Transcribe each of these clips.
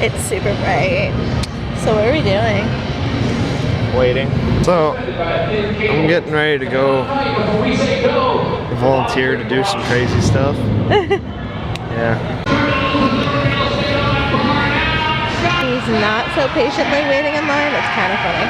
It's super bright. So what are we doing? Waiting. So, I'm getting ready to go volunteer to do some crazy stuff. Yeah. He's not so patiently waiting in line. It's kind of funny.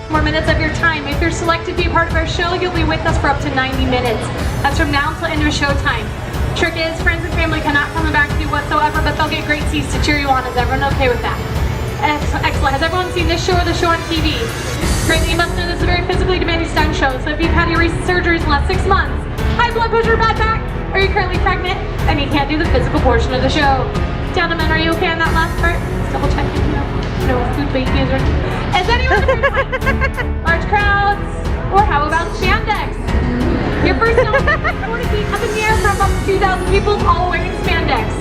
More minutes of your time. If you're selected to be part of our show, you'll be with us for up to 90 minutes. That's from now until end of show time. Trick is, friends and family cannot come back to you whatsoever, but they'll get great seats to cheer you on. Is everyone okay with that? Excellent. Has everyone seen this show or the show on TV? Great. You must know this is a very physically demanding stunt show, so if you've had your recent surgeries in the last 6 months, high blood pressure, bad back, or you're currently pregnant, and you can't do the physical portion of the show. Gentlemen, are you okay on that last part? Just double checking. No food babies or anything. Is anyone large crowds? Or how about spandex? Your first film 40 feet up in the air from up to 2,000 people all wearing spandex.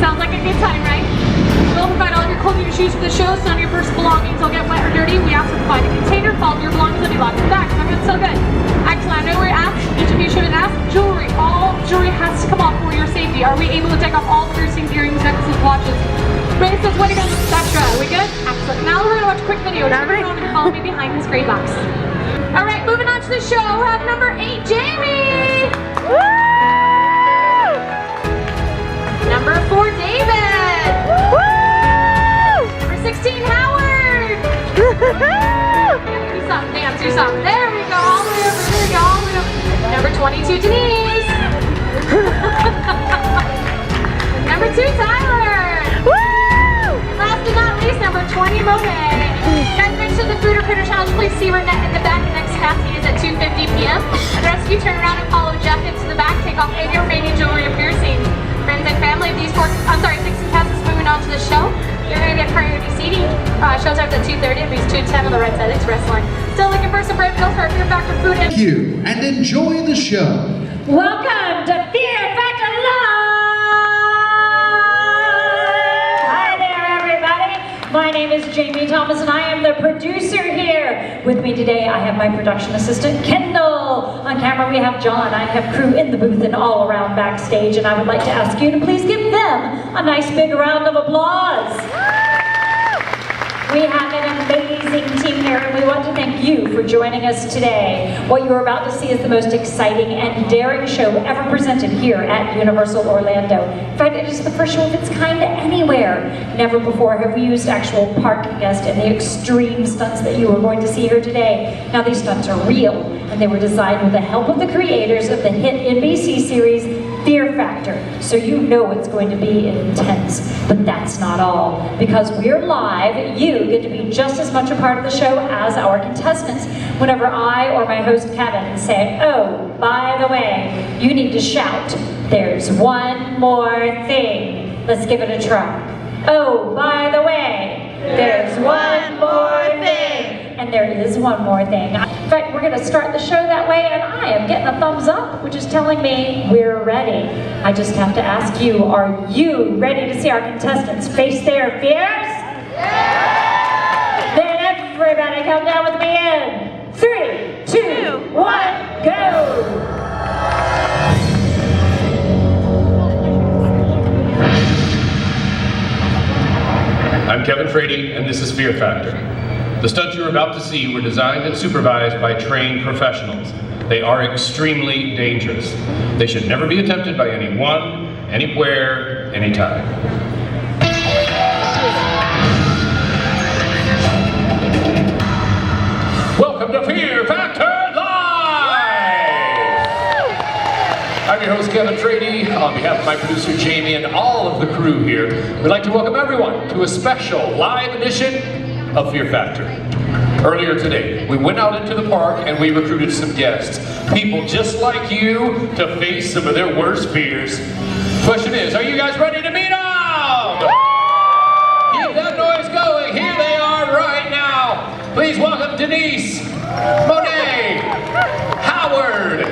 Sounds like a good time, right? We'll provide all your clothing and shoes for the show, so none of your personal belongings will get wet or dirty. We also provide a container for all of your belongings and be locked in the back. Everyone's so good. Excellent. I know we're asked, each of you should ask jewelry. All jewelry has to come off for your safety. Are we able to take off all piercings, earrings, necklaces, watches, bracelets, wedding bells, etc.? Are we good? Excellent. Now we're going to watch a quick video. Everyone can follow me behind this gray box. All right, moving on to the show. We have number 8, Jamie. Woo! Number 4, David. Woo! Number 16, Howard. Do something, dance, do something. There we go, all the way over, there we go, all the way over. Number 22, Denise. Number 2, Tyler. Woo! Last but not least, number 20, Monet. Guys, make sure the Food or Critter Challenge, please see Renette in the back. The next casting is at 2:50 p.m. The rest of you turn around and follow Jeff into the back. Take off any remaining jewelry and piercings. Friends and family, these 16 passes moving on to the show. You're going to get priority seating. Show starts at 2:30. It means 2:10 on the right side. It's wrestling. Still looking for some brave girls for our Fear Factor food and... Thank you, and enjoy the show. Welcome to Fear Factor Live! Hi there, everybody. My name is Jamie Thomas, and I am the producer here. With me today, I have my production assistant, Kendall. On camera, we have John. I have crew in the booth and all around backstage, and I would like to ask you to please give them a nice big round of applause. We have an amazing team here, and we want to thank you for joining us today. What you are about to see is the most exciting and daring show ever presented here at Universal Orlando. In fact, it is the first show of its kind anywhere. Never before have we used actual park guests in the extreme stunts that you are going to see here today. Now, these stunts are real, and they were designed with the help of the creators of the hit NBC series Fear Factor, so you know it's going to be intense. But that's not all. Because we're live, you get to be just as much a part of the show as our contestants. Whenever I or my host Kevin say, "Oh, by the way," you need to shout, "There's one more thing." Let's give it a try. "Oh, by the way, there's one more thing." And there is one more thing. In fact, we're going to start the show that way, and I am getting a thumbs up, which is telling me we're ready. I just have to ask you, are you ready to see our contestants face their fears? Yeah! Then everybody come down with me in 3, 2, 1, go! I'm Kevin Frady, and this is Fear Factor. The stunts you're about to see were designed and supervised by trained professionals. They are extremely dangerous. They should never be attempted by anyone, anywhere, anytime. Welcome to Fear Factor Live! I'm your host, Kevin Frady. On behalf of my producer, Jamie, and all of the crew here, we'd like to welcome everyone to a special live edition of Fear Factor. Earlier today, we went out into the park and we recruited some guests. People just like you to face some of their worst fears. Question is, are you guys ready to meet them? Keep that noise going. Here they are right now. Please welcome Denise, Monet, Howard,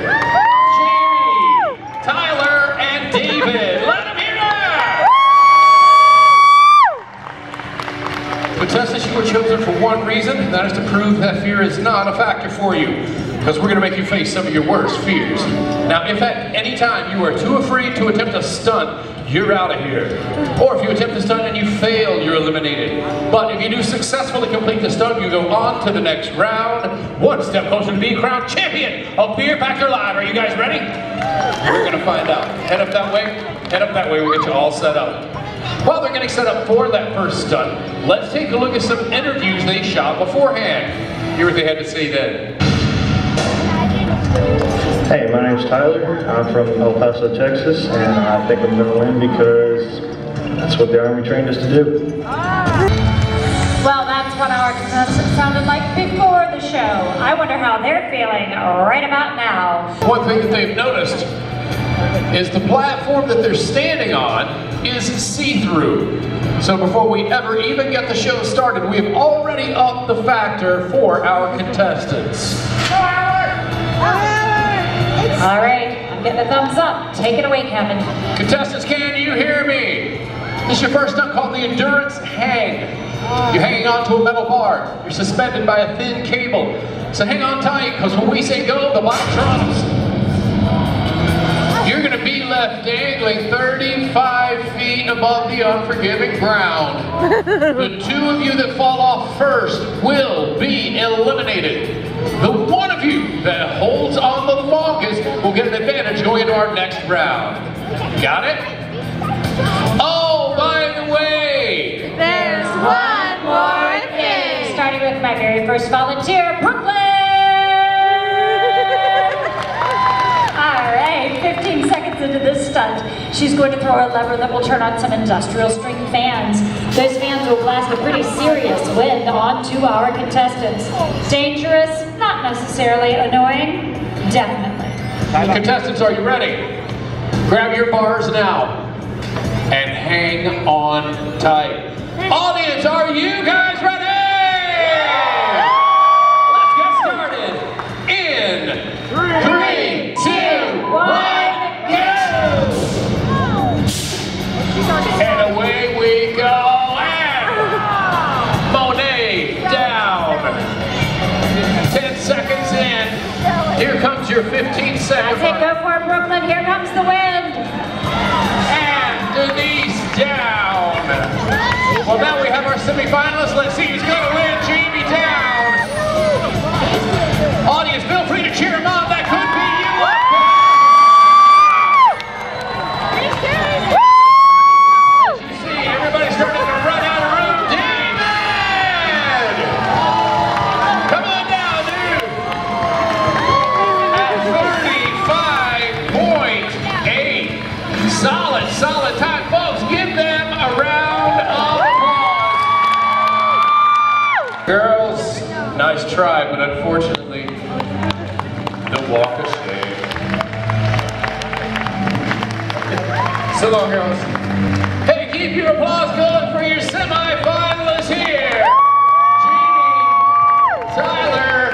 Jamie, Tyler, and David. Let them hear it! reason, and that is to prove that fear is not a factor for you. Because we're going to make you face some of your worst fears. Now, if at any time you are too afraid to attempt a stunt, you're out of here. Or if you attempt a stunt and you fail, you're eliminated. But if you do successfully complete the stunt, you go on to the next round. One step closer to being crowned champion of Fear Factor Live. Are you guys ready? We're going to find out. Head up that way. Head up that way. We'll get you all set up. While they're getting set up for that first stunt, let's take a look at some interviews they shot beforehand. Hear what they had to say then. Hey, my name's Tyler. I'm from El Paso, Texas, and I think I'm going to win because that's what the Army trained us to do. Well, that's what our contestants sounded like before the show. I wonder how they're feeling right about now. One thing that they've noticed is the platform that they're standing on is see-through. So before we ever even get the show started, we've already upped the factor for our contestants. All right, I'm getting a thumbs up. Take it away, Kevin. Contestants, can you hear me? This is your first stunt called the Endurance Hang. You're hanging onto a metal bar. You're suspended by a thin cable. So hang on tight, because when we say go, the bottom trumps. You're going to be left dangling 35 feet above the unforgiving ground. The two of you that fall off first will be eliminated. The one of you that holds on the longest will get an advantage going into our next round. Got it? Oh, by the way, There's one more thing. Starting with my very first volunteer, Brooklyn! All right, 15 seconds into this stunt, she's going to throw a lever that will turn on some industrial strength fans. Those fans will blast a pretty serious wind onto our contestants. Dangerous, not necessarily annoying, definitely. contestants, are you ready? Grab your bars now and hang on tight. Audience, are you guys ready? Let's get started in 3, 2, 1, go! And away we go, and Monet down. 10 seconds in. Here comes your 15 seconds. Take go for it, Brooklyn. Here comes the wind. And Denise down. Well, now we have our semifinalists. Let's see who's going to win. Jamie down. Audience, feel free to cheer him on. That could be you. As you see, everybody's starting to run out of room. David! Come on down, dude. At 35.8. Solid time, folks. Give them a round of applause. Girls, nice try, but unfortunately, the walk of shame. So long, girls. Hey, keep your applause going for your semi-finalists here. Jamie, Tyler,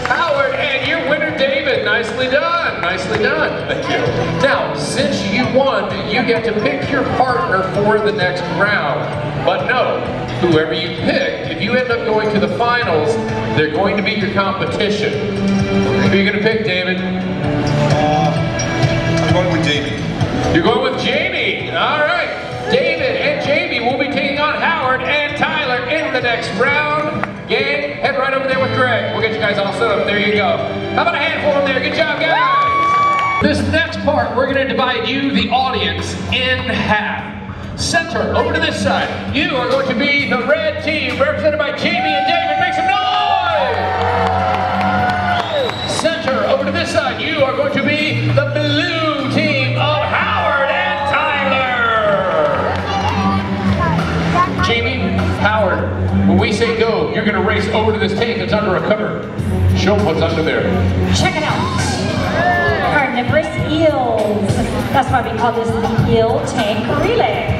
Howard, and your winner, David. Nicely done. Nicely done. Thank you. Now, since you won, you get to pick your partner for the next round. But no, whoever you pick, if you end up going to the finals, they're going to be your competition. Who are you going to pick, David? I'm going with Jamie. You're going with Jamie. All right. David and Jamie will be taking on Howard and Tyler in the next round. Gang, head right over there with Greg. We'll get you guys all set up. There you go. How about a hand for them there? Good job, guys. This next part, we're going to divide you, the audience, in half. Center, over to this side. You are going to be the red team, represented by Jamie and David. Make some noise! Center, over to this side. You are going to be the blue team of Howard and Tyler. Jamie, Howard, when we say go, you're going to race over to this tank that's under a cover. Show them what's under there. Check it out. Carnivorous eels. That's why we call this the eel tank relay.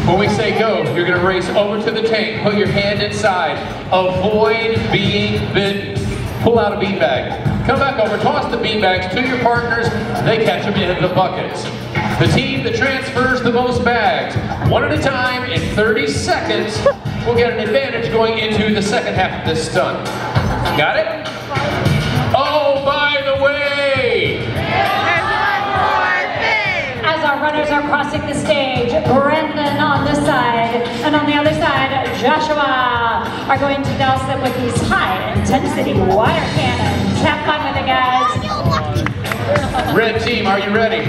When we say go, you're going to race over to the tank, put your hand inside, avoid being bitten. Pull out a beanbag. Come back over, toss the beanbags to your partners, they catch them in the buckets. The team that transfers the most bags one at a time in 30 seconds will get an advantage going into the second half of this stunt. Got it? Oh, by the way! As our runners are crossing the stage, Brendan on this side, and on the other side, Joshua are going to douse them with these high-intensity water cannons. Have fun with it, guys. Red team, are you ready?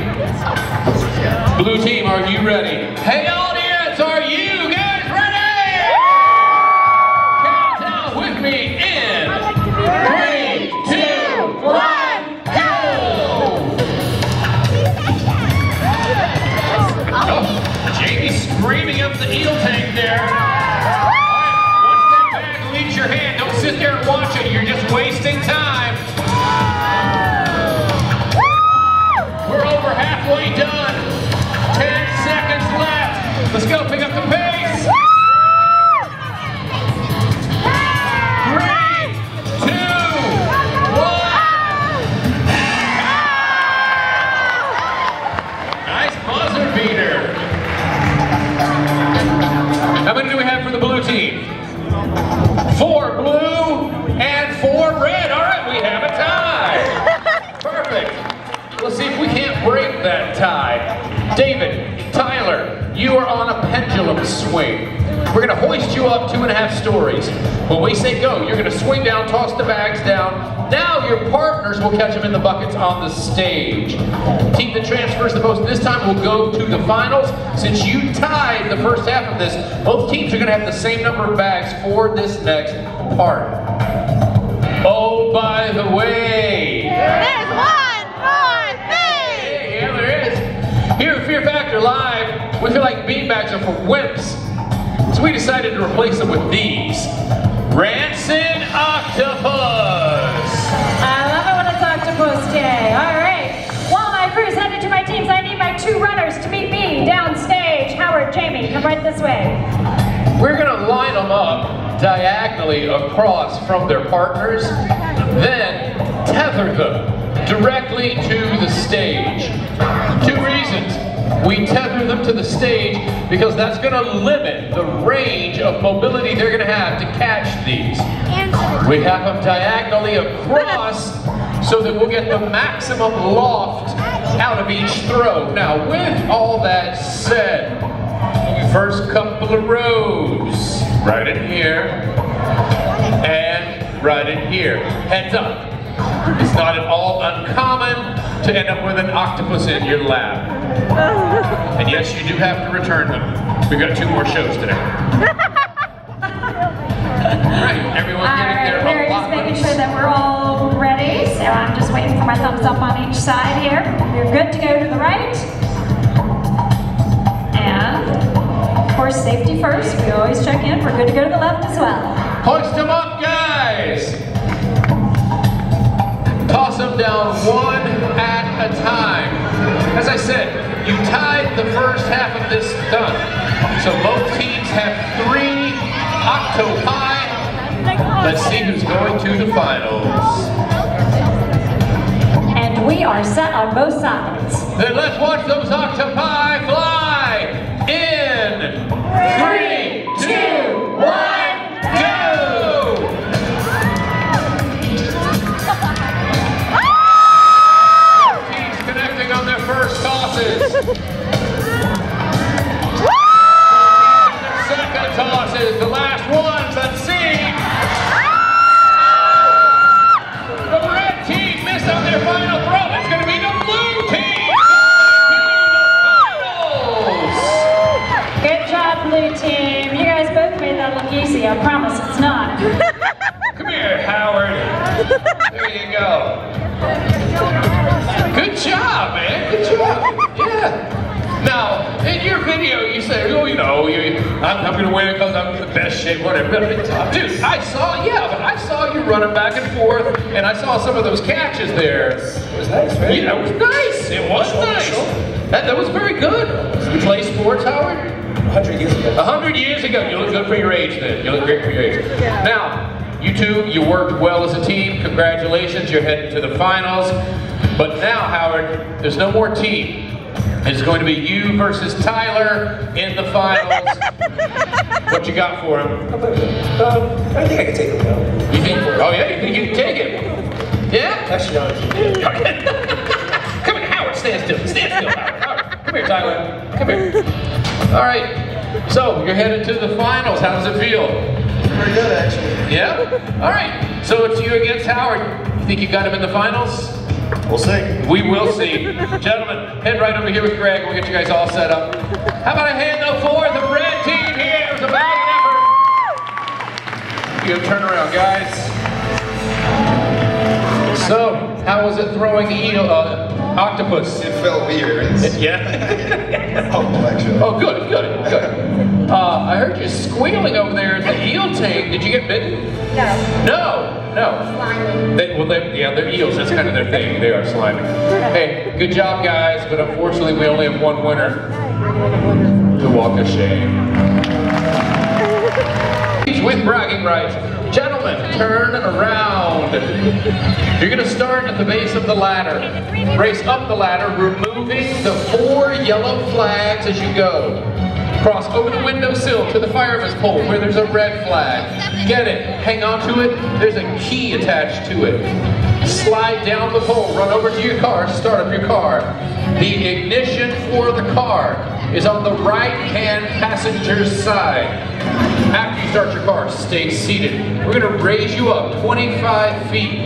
Blue team, are you ready? Hey, audience, are you guys ready? Count down with me in 3, 2, 1, go! Oh, Jamie's screaming up the eel tank there. All right, once that bag leaves your hand, don't sit there and watch it. You're just wasting time. We're over halfway done. 10 seconds left. Let's go, pick up the pace. 3, 2, 1. Nice buzzer beater. How many do we have for the blue team? 4 blue and 4 red. All right, we have a tie. Perfect. Let's see if we can't break that tie. David, Tyler, you are on a pendulum swing. We're going to hoist you up 2.5 stories. When we say go, you're going to swing down, toss the bags down. Now your partners will catch them in the buckets on the stage. Team that transfers the most this time will go to the finals. Since you tied the first half of this, both teams are going to have the same number of bags for this next part. Oh, by the way, There's one more thing! hey, yeah, there is. Here at Fear Factor Live, we feel like beanbags are for wimps. So we decided to replace them with these. Rancid Octopus! I love it when it's Octopus Day. All right. While my crew's headed to my teams, I need my 2 runners to meet me downstage. Howard, Jamie, come right this way. We're going to line them up diagonally across from their partners, then tether them directly to the stage. 2 reasons. We tether them to the stage because that's going to limit the range of mobility they're going to have to catch these. We have them diagonally across so that we'll get the maximum loft out of each throw. Now, with all that said, first couple of rows, right in here, and right in here. Heads up. It's not at all uncommon to end up with an octopus in your lap. And yes, you do have to return them. We've got 2 more shows today. Right, everyone getting their We're just making sure that we're all ready. So I'm just waiting for my thumbs up on each side here. You're good to go to the right. And, of course, safety first. We always check in. We're good to go to the left as well. Hoist them up, guys! Toss them down 1 at a time. As I said, you tied the first half of this stunt. So both teams have 3 octopi. Let's see who's going to the finals. And we are set on both sides. Then let's watch those octopi fly in 3, 2, 1, go! Teams connecting on their first tosses. Second tosses, the last ones, let's see. The red team missed on their final throw. It's going to be the blue team to the finals. Good job, blue team. You guys both made that look easy. I promise it's not. Come here, Howard. There you go. Good job, man. Good job. Yeah. Now, in your video, you say, oh, you know, I'm going to win because I'm in the best shape, whatever. Dude, I saw you running back and forth, and I saw some of those catches there. It was nice, right? Yeah, it was nice. It was nice. That was very good. You play sports, Howard? 100 years ago. 100 years ago. You look good for your age then. You look great for your age. Now, you two, you worked well as a team. Congratulations, you're heading to the finals. But now, Howard, there's no more team. It's going to be you versus Tyler in the finals. What you got for him? I think I can take him now. You think? Oh yeah, you think you can take it? Yeah? Actually, no. Okay. Come here, Howard. Stand still. Stand still, Howard. Howard. Come here, Tyler. Come here. All right. So you're headed to the finals. How does it feel? Pretty good, actually. Yeah? All right. So it's you against Howard. You think you got him in the finals? We'll see. We will see. Gentlemen, head right over here with Greg. We'll get you guys all set up. How about a hand though for the red team here? It was a valiant effort. You turn around, guys. So, how was it throwing octopus? It felt weird. Yeah? Actually. Oh, good, good, good. I heard you squealing over there at the eel tank. Did you get bitten? No. No, no. Slimy. Yeah, they're eels. That's kind of their thing. They are slimy. Hey, good job, guys. But unfortunately, we only have one winner. The walk of shame. Each with bragging rights. Gentlemen, turn around. You're going to start at the base of the ladder. Race up the ladder, removing the 4 yellow flags as you go. Cross over the windowsill to the fireman's pole where there's a red flag. Get it, hang on to it, there's a key attached to it. Slide down the pole, run over to your car, start up your car. The ignition for the car is on the right-hand passenger's side. After you start your car, stay seated. We're going to raise you up 25 feet.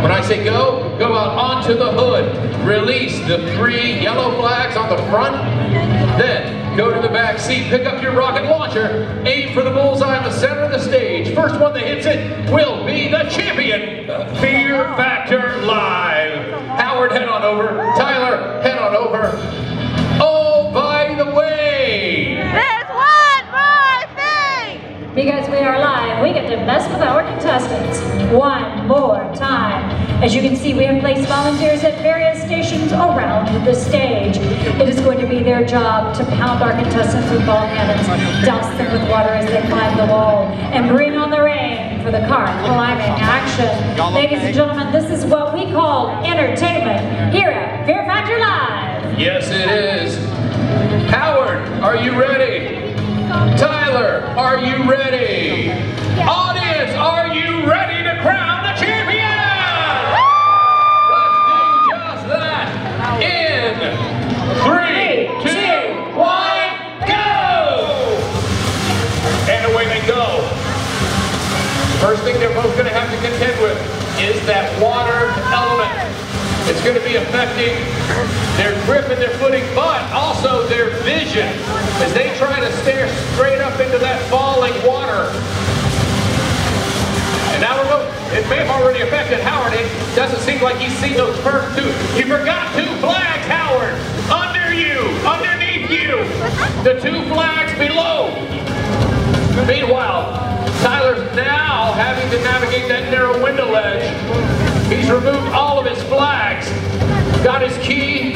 When I say go, go out onto the hood. Release the 3 yellow flags on the front. Then go to the back seat, pick up your rocket launcher, aim for the bullseye in the center of the stage. First one that hits it will be the champion. Fear Factor Live. Howard, head on over. Tyler, head on over. Oh, by the way, There's one more thing! Because we are live, we get to mess with our contestants one more time. As you can see, we have placed volunteers at various stations around the stage. It is going to be their job to pound our contestants with ball cannons, douse them with water as they climb the wall, and bring on the rain for the car climbing action. Ladies and gentlemen, this is what we call entertainment here at Fear Factor Live. yes it is. Howard, are you ready? Tyler, are you ready? Audience, are you ready to crown the champion? Let's do just that. In 3, 2, 1, go! And away they go. First thing they're both going to have to contend with is that water element. It's going to be affecting their grip and their footing, but also their vision as they try to stare straight up into that falling water. And now it may have already affected Howard. It doesn't seem like he's seen those first 2. You forgot 2 flags, Howard. Under you, underneath you. The 2 flags below. Meanwhile, Tyler's now having to navigate that narrow window ledge. He's removed all of his flags, got his key,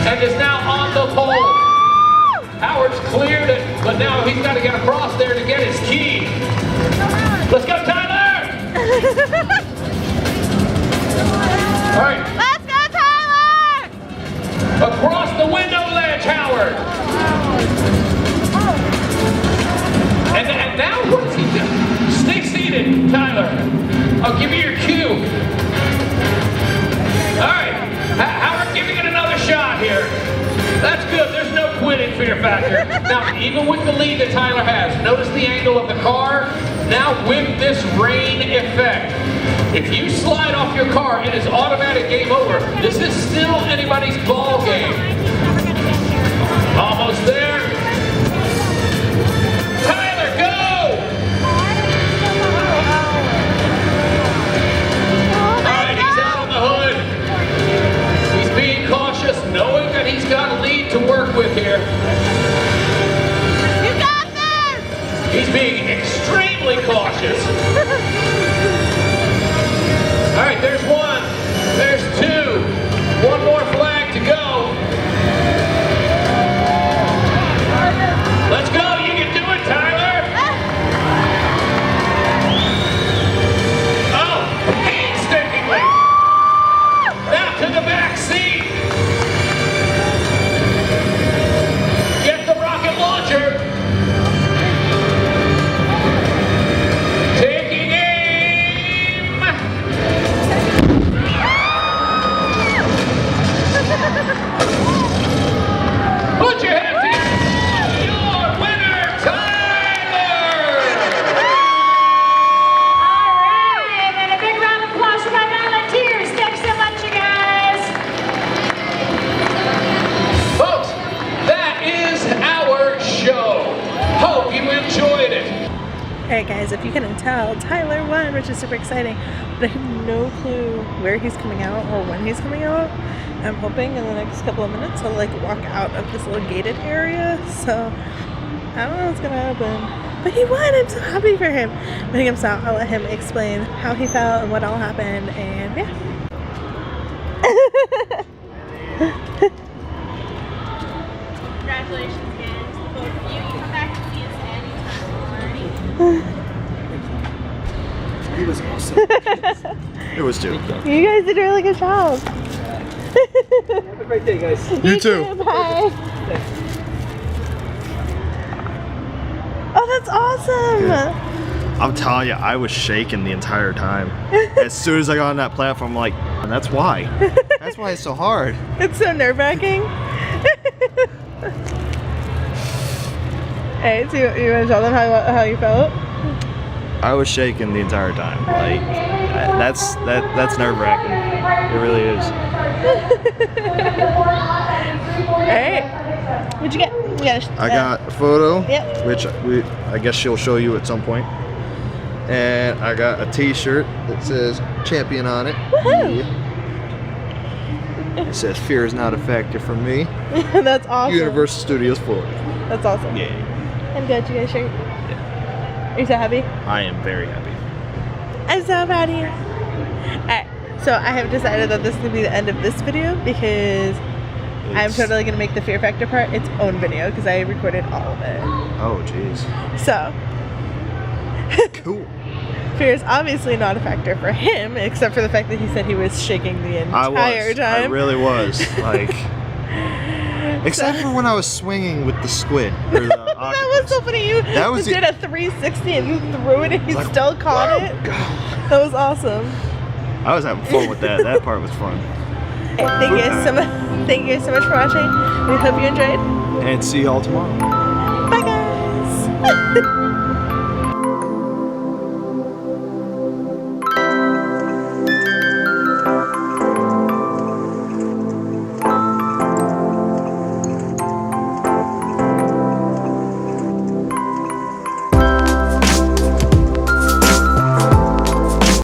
and is now on the pole. Howard's cleared it, but now he's got to get across there to get his key. Let's go, Tyler! All right. Let's go, Tyler! Across the window ledge, Howard. And now what does he do? Stay seated, Tyler. I'll give you your cue. All right, Howard giving it another shot here. That's good, there's no quitting Fear Factor. Now, even with the lead that Tyler has, notice the angle of the car. Now with this rain effect, if you slide off your car, it is automatic game over. This is still anybody's ball game. Almost there. Tyler, go! Knowing that he's got a lead to work with here. You got this! He's being extremely cautious. All right, there's 1. There's 2. 1 more flag to go. Let's go. You can do it, Tyler. Oh, painstakingly. Now to the back seat. Alright guys, if you couldn't tell, Tyler won, which is super exciting. But I have no clue where he's coming out or when he's coming out. I'm hoping in the next couple of minutes he'll like walk out of this little gated area. So I don't know what's gonna happen. But he won! I'm so happy for him. When he comes out, I'll let him explain how he felt and what all happened, and yeah. Congratulations again to both of you. You come back and see us anytime. He was awesome. It was too. You guys did a really good job. Have a great day, guys. You too. Bye. Oh, that's awesome. Yeah. I'm telling you, I was shaking the entire time. As soon as I got on that platform, I'm like, and that's why. That's why it's so hard. It's so nerve-wracking. Hey, so you want to tell them how you felt? I was shaking the entire time. Like, that's nerve-wracking. It really is. Alright. What'd you get? I got a photo, Yep. which I guess she'll show you at some point. And I got a t-shirt that says champion on it. Woohoo! Yeah. It says fear is not a factor for me. That's awesome. Universal Studios Florida. That's awesome. Yeah. I'm glad you guys shirt. Yeah. Are you so happy? I am very happy. I'm so proud of you. Alright, so I have decided that this is going to be the end of this video because I'm totally going to make the Fear Factor part its own video because I recorded all of it. Oh, jeez. So, Cool. fear is obviously not a factor for him, except for the fact that he said he was shaking the entire time. I really was. Like, except for when I was swinging with the squid. Or the That was so funny. You That was did a 360 and you threw it and he like, still caught it. That was awesome. I was having fun with that. That part was fun. Thank you guys so much. Thank you guys so much for watching. We hope you enjoyed. And see y'all tomorrow. Bye guys.